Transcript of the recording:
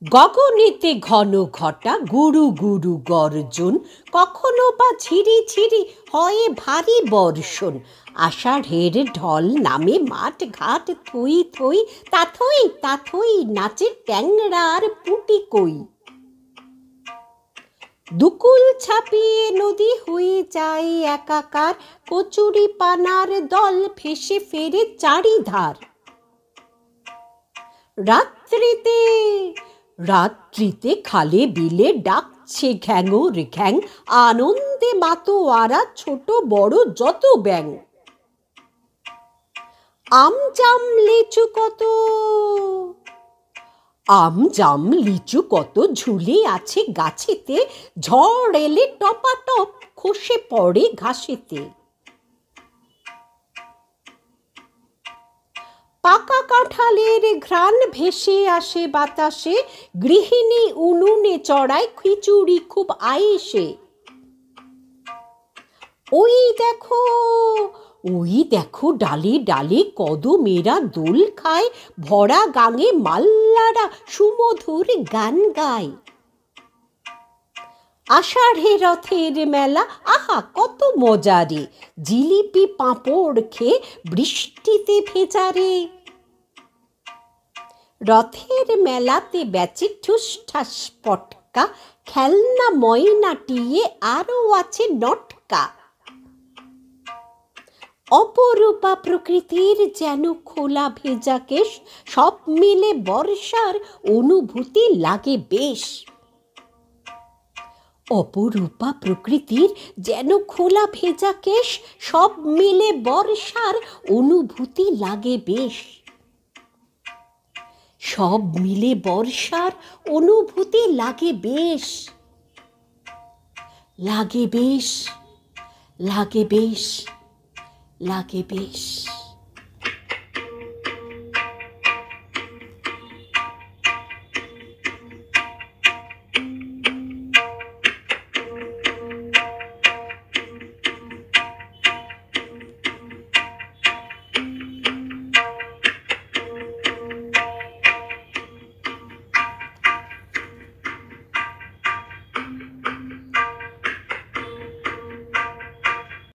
গগনেতে ঘন ঘটা গুরু গুরু গর্জন, কখনো বা ঝিরি ঝিরি হয় ভারী বর্ষণ। আষাঢ়ের ঢল নামে মাঠ ঘাট থই থই, তাথই তাথই নাচে ট্যাংরার পুটি কই। দুকুল ছাপিয়ে নদী হয়ে যায় একাকার, কচুরি পানার দল ভেসে ফেরে চারিধার। রাত্রিতে রাত্রিতে খালে বিলে ডাকছে ঘ্যাঙর ঘ্যাং, আনন্দে মাতোয়ারা ছোট বড় যত ব্যাঙ। আম জাম লিচু কত, আম জাম লিচু কত ঝুলে আছে গাছেতে, ঝড় এলে টপাটপ খসে পড়ে ঘাসেতে। পাকা কাঁঠালের ঘ্রাণ ভেসে আসে বাতাসে, গৃহিণী উনুনে চড়ায় খিচুড়ি খুব আয়েসে। ওই দেখো, ওই দেখো ডালে ডালে কদমেরা দোল খায়, ভরা গাঙে মাল্লারা সুমধুর গান গায়। আষাঢ়ে রথের মেলা, আহা কত মজারে, জিলিপি পাঁপড় খেয়ে বৃষ্টিতে ভেজারে। রথের মেলাতে বেচে ঠুসঠাস পটকা, খেলনা ময়না টিয়ে আরও আছে নটকা। অপরূপা প্রকৃতির যেন খোলা ভেজা কেশ, সব মিলে বর্ষার অনুভূতি লাগে বেশ। অপরূপা প্রকৃতির যেন খোলা ভেজা কেশ, সব মিলে বর্ষার অনুভূতি লাগে বেশ। সব মিলে বর্ষার অনুভূতি লাগে বেশ, লাগে বেশ, লাগে বেশ, লাগে বেশ।